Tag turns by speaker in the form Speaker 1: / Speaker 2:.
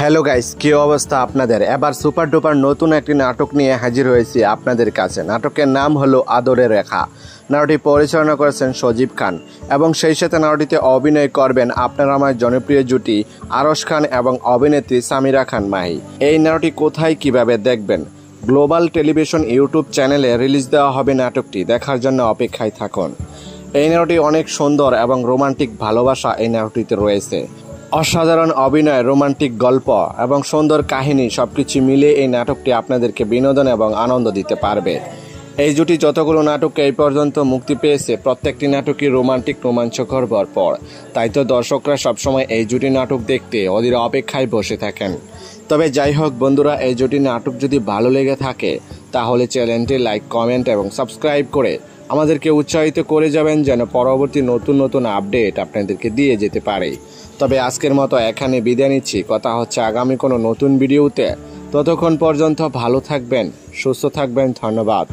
Speaker 1: Hello guys, কি অবস্থা আপনাদের? এবার সুপার ডুপার নতুন একটি নাটক নিয়ে হাজির হয়েছি আপনাদের কাছে। নাটকের নাম হলো আদরের রেখা। নাটকটি পরিচালনা করেছেন সজীব খান এবং সেই সাথে নাটকটিতে অভিনয় করবেন আপনার আমার জনপ্রিয় জুটি আরশ খান এবং অভিনেত্রী সামিরা খান মাহি। এই নাটকটি কোথায় কিভাবে দেখবেন? গ্লোবাল টেলিভিশন ইউটিউব চ্যানেলে রিলিজ দেওয়া হবে। নাটকটি দেখার জন্য অপেক্ষায় থাকুন। এই নাটকটি অনেক সুন্দর এবং রোমান্টিক ভালোবাসা এই নাটকটিতে রয়েছে। অসাধারণ অভিনয়, রোমান্টিক গল্প এবং সুন্দর কাহিনী সবকিছু মিলে এই নাটকটি আপনাদেরকে বিনোদন এবং আনন্দ দিতে পারবে। এই জুটি যতগুলো নাটক এই পর্যন্ত মুক্তি পেয়েছে প্রত্যেকটি নাটকই রোমান্টিক, রোমাঞ্চকর ভরপুর। তাই তো দর্শকরা সবসময় এই জুটি নাটক দেখতে অধীর অপেক্ষায় বসে থাকেন। তবে যাই হোক বন্ধুরা, এই জুটি নাটক যদি ভালো লেগে থাকে তাহলে চ্যানেলটি লাইক, কমেন্ট এবং সাবস্ক্রাইব করে আমাদেরকে উৎসাহিত করে যাবেন যেন পরবর্তী নতুন নতুন আপডেট আপনাদেরকে দিয়ে যেতে পারে। তবে আজকের মতো এখানে বিদায় নিচ্ছি। কথা হচ্ছে আগামী কোনো নতুন ভিডিওতে। ততক্ষণ পর্যন্ত ভালো থাকবেন, সুস্থ থাকবেন। ধন্যবাদ।